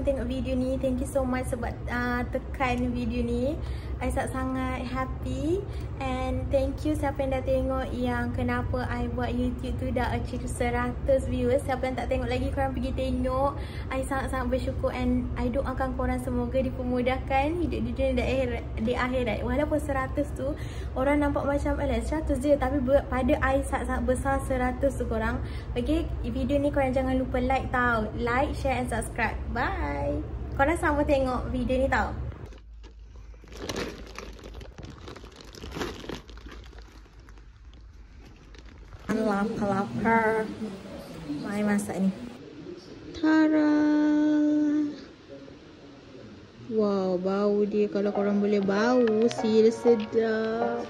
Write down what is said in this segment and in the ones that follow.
tengok video ni. Thank you so much sebab tekan video ni. I sangat happy. And thank you siapa yang dah tengok yang kenapa I buat YouTube tu dah achieve 100 viewers. Siapa yang tak tengok lagi, korang pergi tengok. I sangat-sangat bersyukur and I doakan korang semoga dipermudahkan hidup di dunia di akhirat. Walaupun 100 tu orang nampak macam 100 je, tapi pada I sangat-sangat besar 100 tu korang. Okay, video ni korang jangan lupa like tau. Like, share and subscribe. Bye. Korang sama tengok video ni tau. Lapar. Mari masak ni. Tara. Wow, bau dia kalau korang boleh bau, sedap.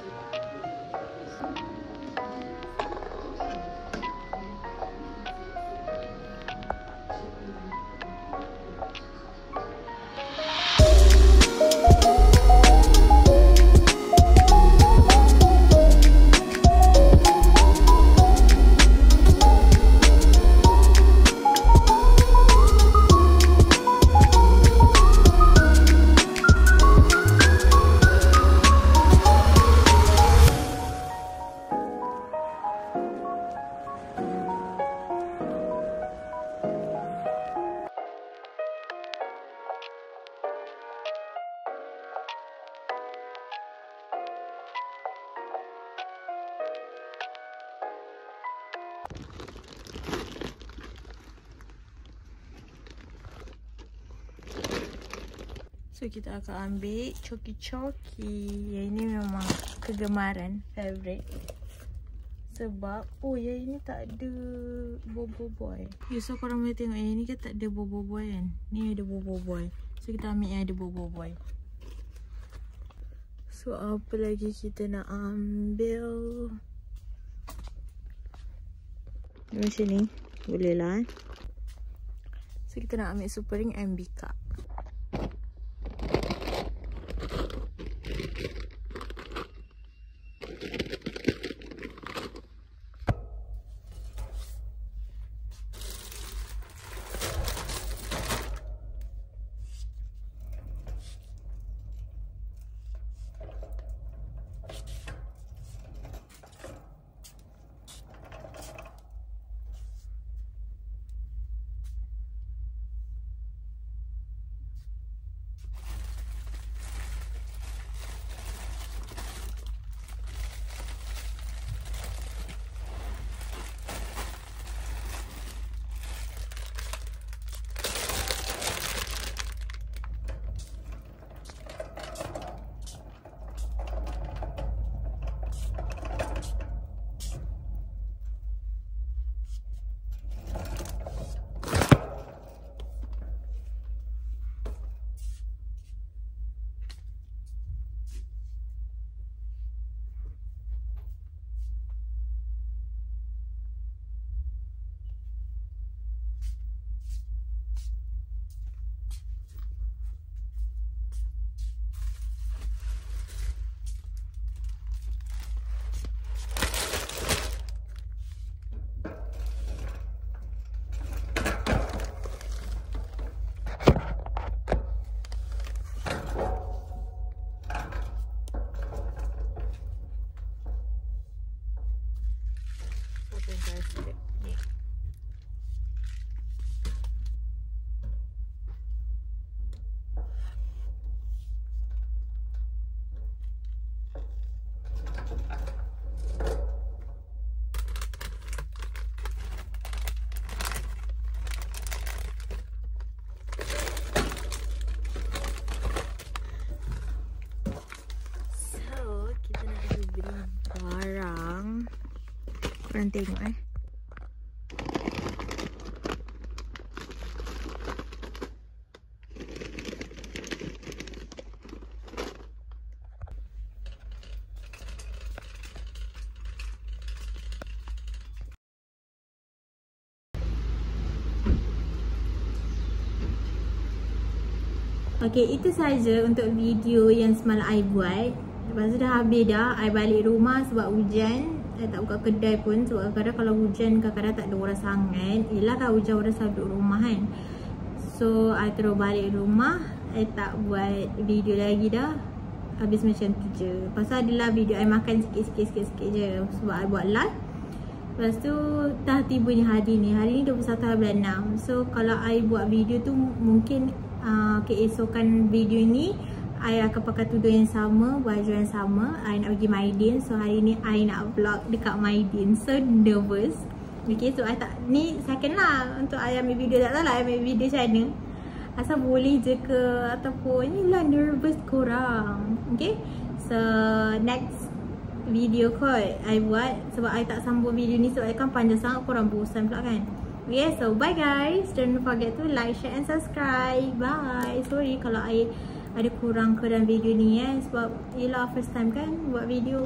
So kita akan ambil coki-coki. Yang ini memang kegemaran, favorite. Sebab yang ini tak ada bobo boy. So korang boleh tengok yang ini kan tak ada bobo boy kan. Ni ada bobo boy. So kita ambil yang ada bobo boy. So apa lagi kita nak ambil? Macam ni boleh lah. So kita nak ambil Super Ring and Bika. Korang tengok Okay, itu saja untuk video yang semalam I buat. Lepas tu dah habis dah. I balik rumah sebab hujan. I tak buka kedai pun sebab kadang-kadang kalau hujan kadang-kadang tak ada orang sangat. Yelah kan hujan orang selalu duduk rumah kan. So I terus balik rumah, I tak buat video lagi dah. Habis macam tu je. Pasal adalah video I makan sikit-sikit je. Sebab I buat live. Lepas tu dah tibanya hari ni 21 hari bulan 6. So kalau I buat video tu mungkin keesokan video ni I akan pakai tudung yang sama, baju yang sama. I nak pergi Maidin. So hari ni I nak vlog dekat Maidin. So nervous. Okay, so I tak, ni second lah untuk I ambil video. Tak tahu lah I ambil video macam mana, asal boleh je ke ataupun ni lah nervous korang. Okay, so next video kot I buat. Sebab I tak sambung video ni sebab I kan panjang sangat, korang bosan pula kan. Okay, so bye guys. Don't forget to like, share and subscribe. Bye. Sorry kalau I ada kurang ke dalam video ni sebab yelah first time kan buat video.